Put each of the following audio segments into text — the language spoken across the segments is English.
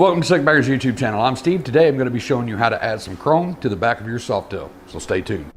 Welcome to Sikbaggers YouTube channel. I'm Steve. Today I'm going to be showing you how to add some chrome to the back of your Softail. So stay tuned.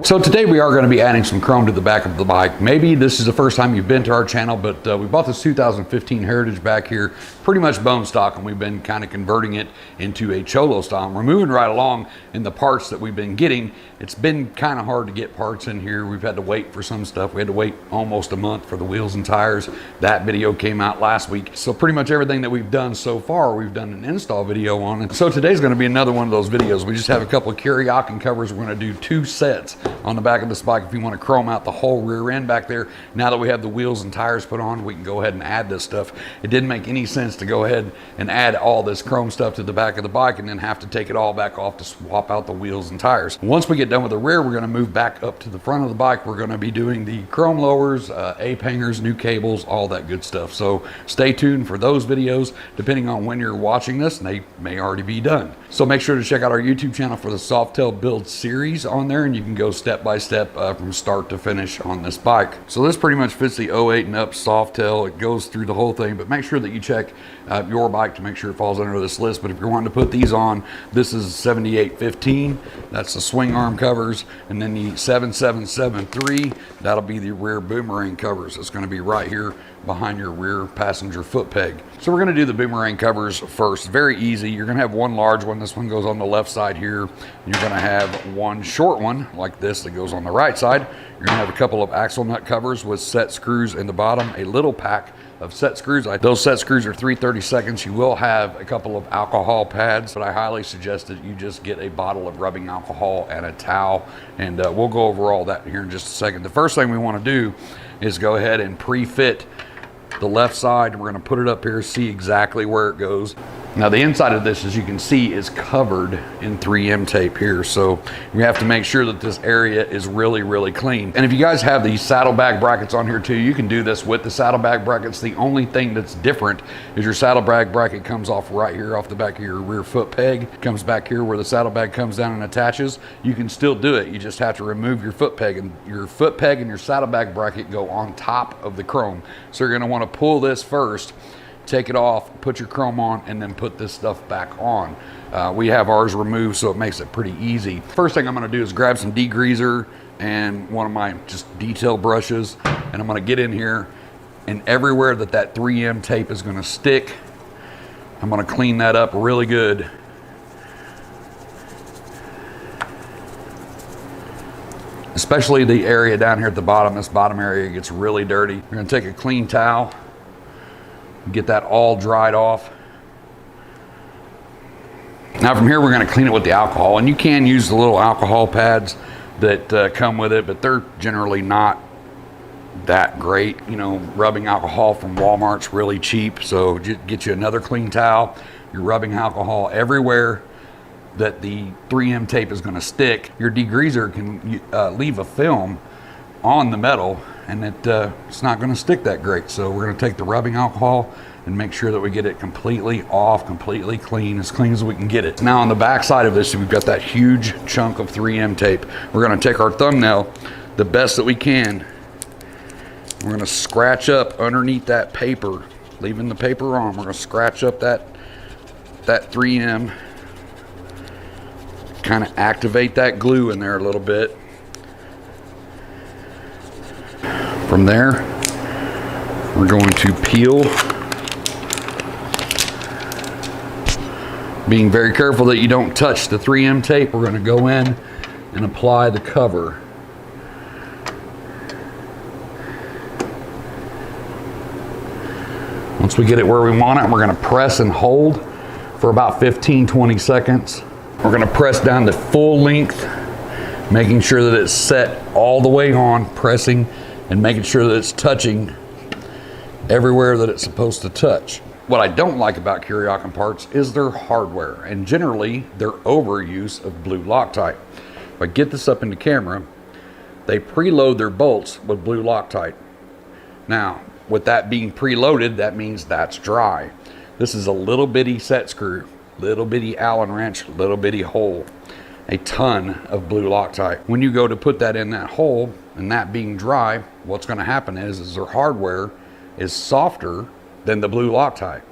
So today we are going to be adding some chrome to the back of the bike. Maybe this is the first time you've been to our channel, but we bought this 2015 Heritage back here, pretty much bone stock, and we've been kind of converting it into a Cholo style. And we're moving right along in the parts that we've been getting. It's been kind of hard to get parts in here. We've had to wait for some stuff. We had to wait almost a month for the wheels and tires. That video came out last week. So pretty much everything that we've done so far, we've done an install video on it. So today's going to be another one of those videos. We just have a couple of Kuryakyn covers. We're going to do 2 sets on the back of this bike. If you want to chrome out the whole rear end back there, now that we have the wheels and tires put on, we can go ahead and add this stuff. It didn't make any sense to go ahead and add all this chrome stuff to the back of the bike and then have to take it all back off to swap out the wheels and tires. Once we get done with the rear, we're going to move back up to the front of the bike. We're going to be doing the chrome lowers, ape hangers, new cables, all that good stuff. So stay tuned for those videos. Depending on when you're watching this, they may already be done. So make sure to check out our YouTube channel for the Softail build series on there, and you can go step by step from start to finish on this bike. So this pretty much fits the 08 and up Softail. It goes through the whole thing, but make sure that you check your bike to make sure it falls under this list. But if you're wanting to put these on, this is 7815. That's the swing arm covers, and then the 7773, that'll be the rear boomerang covers. It's going to be right here behind your rear passenger foot peg. So we're going to do the boomerang covers first. Very easy. You're going to have one large one. This one goes on the left side here. You're going to have one short one like this that goes on the right side. You're going to have a couple of axle nut covers with set screws in the bottom, a little pack of set screws. Those set screws are 3/32. You will have a couple of alcohol pads, but I highly suggest that you just get a bottle of rubbing alcohol and a towel, and we'll go over all that here in just a second. The first thing we want to do is go ahead and pre-fit the left side. We're going to put it up here, see exactly where it goes. Now the inside of this, as you can see, is covered in 3M tape here, so we have to make sure that this area is really clean. And if you guys have these saddlebag brackets on here too, you can do this with the saddlebag brackets. The only thing that's different is your saddlebag bracket comes off right here off the back of your rear foot peg, comes back here where the saddlebag comes down and attaches. You can still do it, you just have to remove your foot peg, and your foot peg and your saddlebag bracket go on top of the chrome. So you're going to want to pull this first, take it off, put your chrome on, and then put this stuff back on. We have ours removed, so it makes it pretty easy. First thing I'm going to do is grab some degreaser and one of my just detail brushes, and I'm going to get in here, and everywhere that 3M tape is going to stick, I'm going to clean that up really good. Especially the area down here at the bottom. This bottom area gets really dirty. You're going to take a clean towel, get that all dried off. Now from here we're going to clean it with the alcohol, and you can use the little alcohol pads that come with it, but they're generally not that great. You know, rubbing alcohol from Walmart's really cheap, so just get you another clean towel. You're rubbing alcohol everywhere that the 3M tape is going to stick. Your degreaser can leave a film on the metal, and it's not going to stick that great. So we're going to take the rubbing alcohol and make sure that we get it completely off, completely clean as we can get it. Now on the back side of this, we've got that huge chunk of 3M tape. We're going to take our thumbnail the best that we can. We're going to scratch up underneath that paper, leaving the paper on. We're going to scratch up that 3M, kind of activate that glue in there a little bit. From there, we're going to peel, being very careful that you don't touch the 3M tape. We're going to go in and apply the cover. Once we get it where we want it, we're going to press and hold for about 15-20 seconds. We're going to press down the full length, making sure that it's set all the way on, pressing and making sure that it's touching everywhere that it's supposed to touch. What I don't like about Kuryakyn parts is their hardware, and generally their overuse of blue Loctite. If I get this up into camera, they preload their bolts with blue Loctite. Now, with that being preloaded, that means that's dry. This is a little bitty set screw, little bitty Allen wrench, little bitty hole, a ton of blue Loctite. When you go to put that in that hole, and that being dry, what's going to happen is their hardware is softer than the blue Loctite.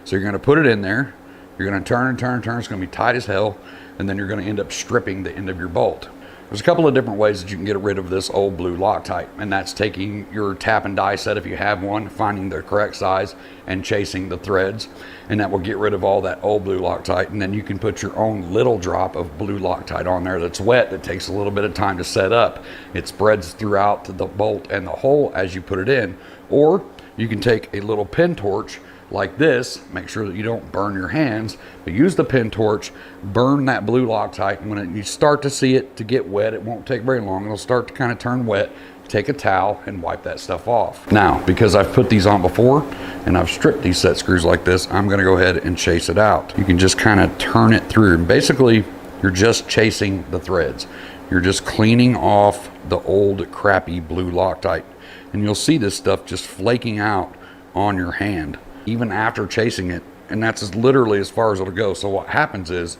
So you're going to put it in there, you're going to turn and turn and turn, it's going to be tight as hell, and then you're going to end up stripping the end of your bolt. There's a couple of different ways that you can get rid of this old blue Loctite, and that's taking your tap and die set if you have one, finding the correct size and chasing the threads, and that will get rid of all that old blue Loctite. And then you can put your own little drop of blue Loctite on there that's wet, that takes a little bit of time to set up. It spreads throughout the bolt and the hole as you put it in. Or you can take a little pin torch like this, make sure that you don't burn your hands, but use the pin torch, burn that blue Loctite, and when you start to see it to get wet, it won't take very long, it'll start to kind of turn wet. Take a towel and wipe that stuff off. Now, because I've put these on before and I've stripped these set screws like this, I'm going to go ahead and chase it out. You can just kind of turn it through, and basically you're just chasing the threads. You're just cleaning off the old crappy blue Loctite, and you'll see this stuff just flaking out on your hand even after chasing it, and that's literally as far as it'll go. So what happens is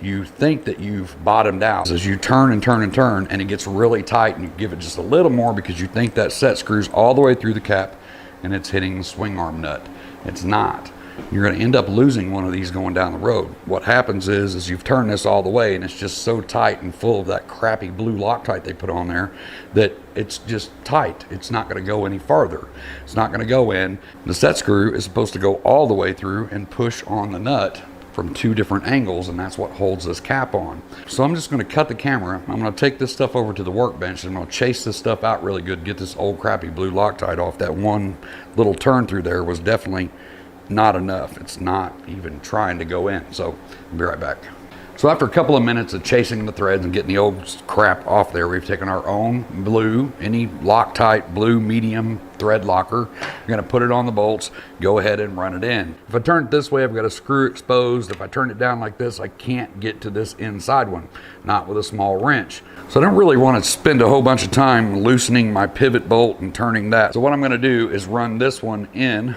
you think that you've bottomed out as you turn and turn and turn, and it gets really tight, and you give it just a little more because you think that set screws all the way through the cap and it's hitting the swing arm nut. It's not. You're going to end up losing one of these going down the road. What happens is you've turned this all the way, and it's just so tight and full of that crappy blue Loctite they put on there that it's just tight. It's not going to go any farther. It's not going to go in. The set screw is supposed to go all the way through and push on the nut from two different angles, and that's what holds this cap on. So I'm just going to cut the camera. I'm going to take this stuff over to the workbench, and I'm going to chase this stuff out really good, get this old crappy blue Loctite off. That one little turn through there was definitely not enough. It's not even trying to go in. So I'll be right back. So after a couple of minutes of chasing the threads and getting the old crap off there, we've taken our own blue, any Loctite blue medium thread locker. We're going to put it on the bolts, go ahead and run it in. If I turn it this way, I've got a screw exposed. If I turn it down like this, I can't get to this inside one, not with a small wrench. So I don't really want to spend a whole bunch of time loosening my pivot bolt and turning that. So what I'm going to do is run this one in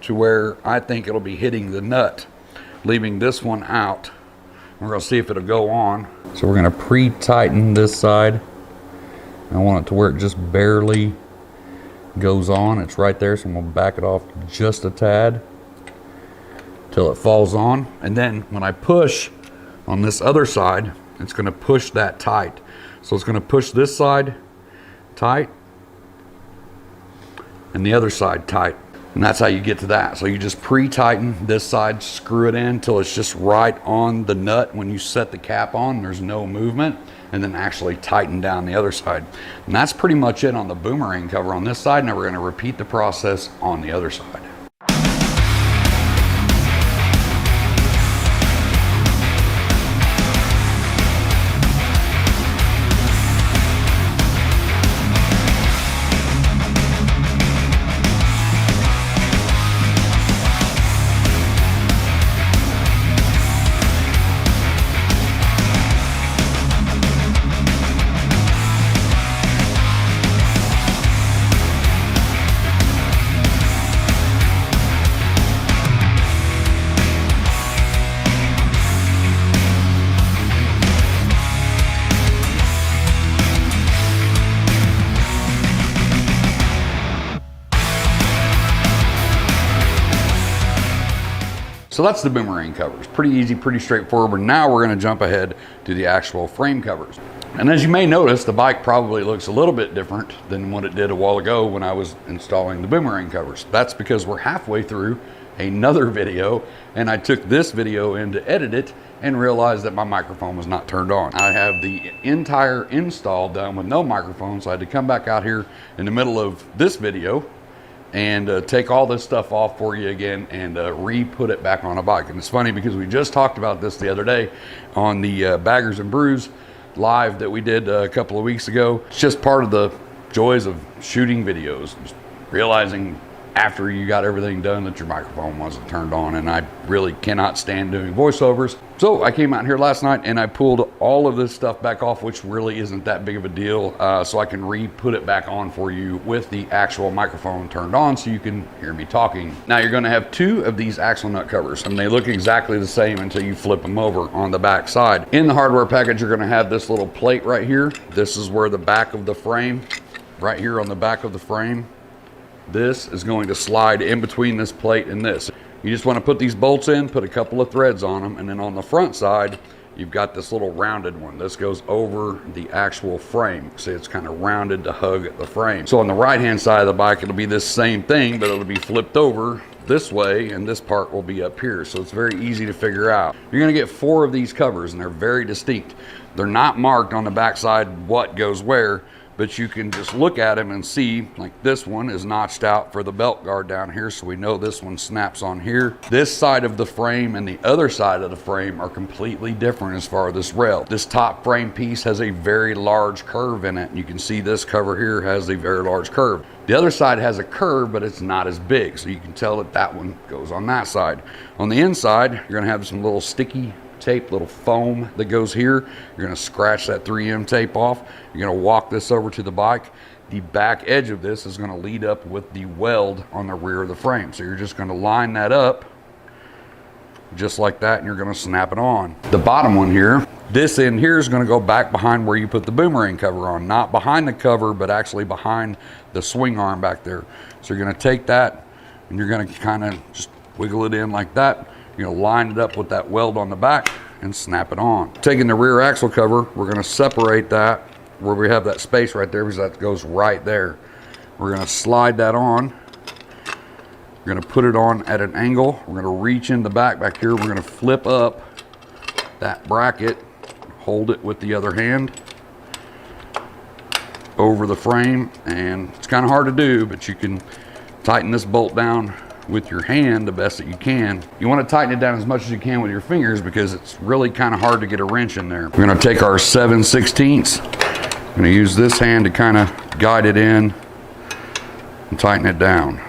to where I think it'll be hitting the nut, leaving this one out. We're going to see if it'll go on. So we're going to pre-tighten this side. I want it to where it just barely goes on. It's right there, so I'm going to back it off just a tad till it falls on. And then when I push on this other side, it's going to push that tight. So it's going to push this side tight and the other side tight. And that's how you get to that. So you just pre-tighten this side, screw it in until it's just right on the nut when you set the cap on, there's no movement, and then actually tighten down the other side. And that's pretty much it on the boomerang cover on this side. Now we're going to repeat the process on the other side. So that's the boomerang covers. Pretty easy, pretty straightforward. But now we're going to jump ahead to the actual frame covers. And as you may notice, the bike probably looks a little bit different than what it did a while ago when I was installing the boomerang covers. That's because we're halfway through another video, and I took this video in to edit it and realized that my microphone was not turned on. I have the entire install done with no microphone, so I had to come back out here in the middle of this video and take all this stuff off for you again and re-put it back on a bike. And it's funny because we just talked about this the other day on the Baggers and Brews live that we did a couple of weeks ago. It's just part of the joys of shooting videos, just realizing after you got everything done that your microphone wasn't turned on, and I really cannot stand doing voiceovers. So I came out here last night and I pulled all of this stuff back off, which really isn't that big of a deal, so I can re-put it back on for you with the actual microphone turned on so you can hear me talking. Now you're going to have two of these axle nut covers, and they look exactly the same until you flip them over on the back side. In the hardware package, you're going to have this little plate right here. This is where the back of the frame, right here on the back of the frame, this is going to slide in between this plate and this. You just want to put these bolts in, put a couple of threads on them, and then on the front side, you've got this little rounded one. This goes over the actual frame. See, it's kind of rounded to hug the frame. So on the right-hand side of the bike, it'll be this same thing, but it'll be flipped over this way, and this part will be up here. So it's very easy to figure out. You're gonna get 4 of these covers, and they're very distinct. They're not marked on the backside what goes where, but you can just look at them and see, like this one is notched out for the belt guard down here, so we know this one snaps on here. This side of the frame and the other side of the frame are completely different as far as this rail. This top frame piece has a very large curve in it. You can see this cover here has a very large curve. The other side has a curve, but it's not as big, so you can tell that that one goes on that side. On the inside, you're gonna have some little sticky tape, little foam that goes here. You're going to scratch that 3M tape off. You're going to walk this over to the bike. The back edge of this is going to lead up with the weld on the rear of the frame. So you're just going to line that up just like that, and you're going to snap it on. The bottom one here, this end here is going to go back behind where you put the boomerang cover on, not behind the cover, but actually behind the swing arm back there. So you're going to take that and you're going to kind of just wiggle it in like that. You're gonna line it up with that weld on the back and snap it on. Taking the rear axle cover, we're gonna separate that where we have that space right there, because that goes right there. We're gonna slide that on. We're gonna put it on at an angle. We're gonna reach in the back here. We're gonna flip up that bracket, hold it with the other hand over the frame, and it's kind of hard to do, but you can tighten this bolt down with your hand the best that you can. You want to tighten it down as much as you can with your fingers, because it's really kind of hard to get a wrench in there. We're going to take our 7/16. I'm going to use this hand to kind of guide it in and tighten it down.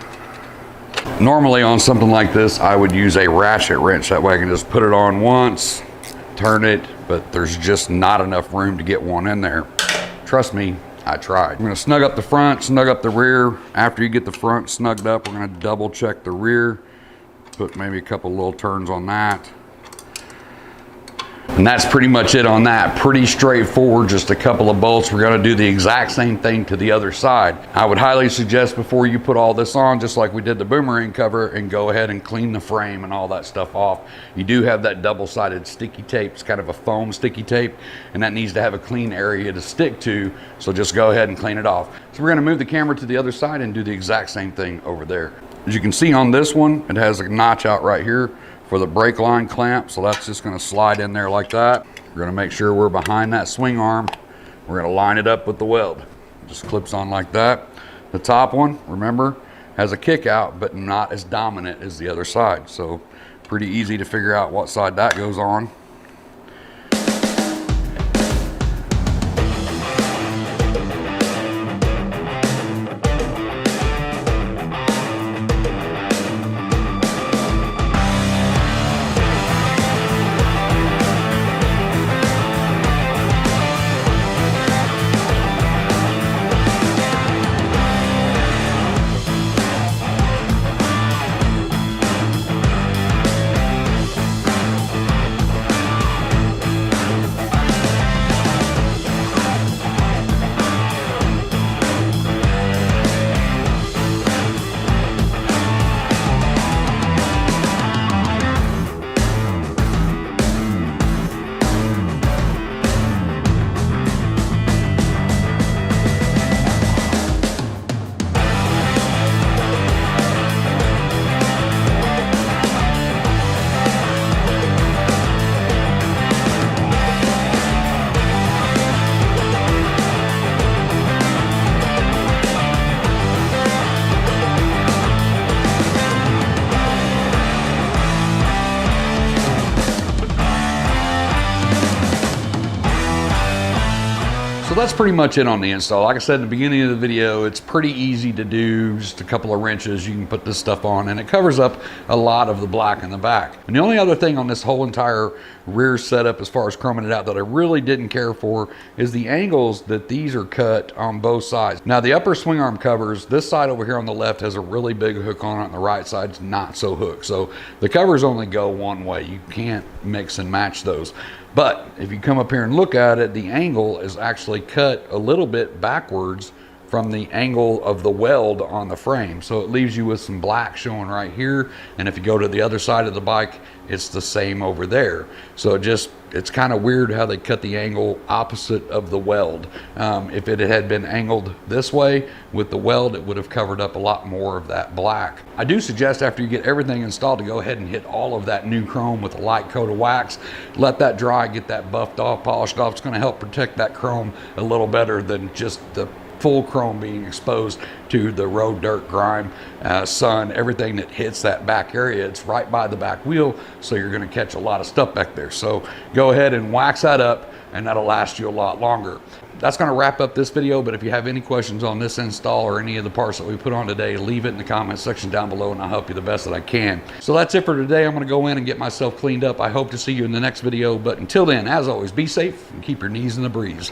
Normally on something like this, I would use a ratchet wrench. That way I can just put it on once, turn it, but there's just not enough room to get one in there. Trust me, I tried. We're gonna snug up the front, snug up the rear. After you get the front snugged up, we're gonna double check the rear. Put maybe a couple little turns on that. And that's pretty much it on that. Pretty straightforward, just a couple of bolts. We're gonna do the exact same thing to the other side. I would highly suggest before you put all this on, just like we did the boomerang cover, and go ahead and clean the frame and all that stuff off. You do have that double-sided sticky tape. It's kind of a foam sticky tape, and that needs to have a clean area to stick to, so just go ahead and clean it off. So we're gonna move the camera to the other side and do the exact same thing over there. As you can see on this one, it has a notch out right here for the brake line clamp, so that's just going to slide in there like that. We're going to make sure we're behind that swing arm. We're going to line it up with the weld. It just clips on like that. The top one, remember, has a kick out, but not as dominant as the other side, so pretty easy to figure out what side that goes on. So that's pretty much it on the install. Like I said in the beginning of the video, it's pretty easy to do. Just a couple of wrenches, you can put this stuff on, and it covers up a lot of the black in the back. And the only other thing on this whole entire rear setup, as far as chroming it out, that I really didn't care for is the angles that these are cut on both sides. Now the upper swing arm covers, this side over here on the left has a really big hook on it, and the right side's not so hooked. So the covers only go one way. You can't mix and match those. But if you come up here and look at it, the angle is actually cut a little bit backwards from the angle of the weld on the frame. So it leaves you with some black showing right here. And if you go to the other side of the bike, it's the same over there. So it's kind of weird how they cut the angle opposite of the weld. If it had been angled this way with the weld, it would have covered up a lot more of that black. I do suggest after you get everything installed to go ahead and hit all of that new chrome with a light coat of wax. Let that dry, get that buffed off, polished off. It's going to help protect that chrome a little better than just the full chrome being exposed to the road dirt, grime, sun, everything that hits that back area. It's right by the back wheel, so you're going to catch a lot of stuff back there. So go ahead and wax that up, and that'll last you a lot longer. That's going to wrap up this video, but if you have any questions on this install or any of the parts that we put on today, leave it in the comments section down below and I'll help you the best that I can. So that's it for today. I'm going to go in and get myself cleaned up. I hope to see you in the next video, but until then, as always, be safe and keep your knees in the breeze.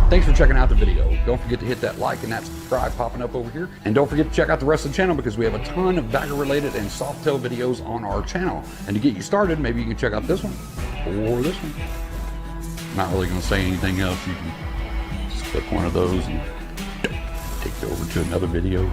Thanks for checking out the video. Don't forget to hit that like and that subscribe popping up over here. And don't forget to check out the rest of the channel because we have a ton of bagger related and Softail videos on our channel. And to get you started, maybe you can check out this one or this one. Not really going to say anything else. You can just click one of those and take you over to another video.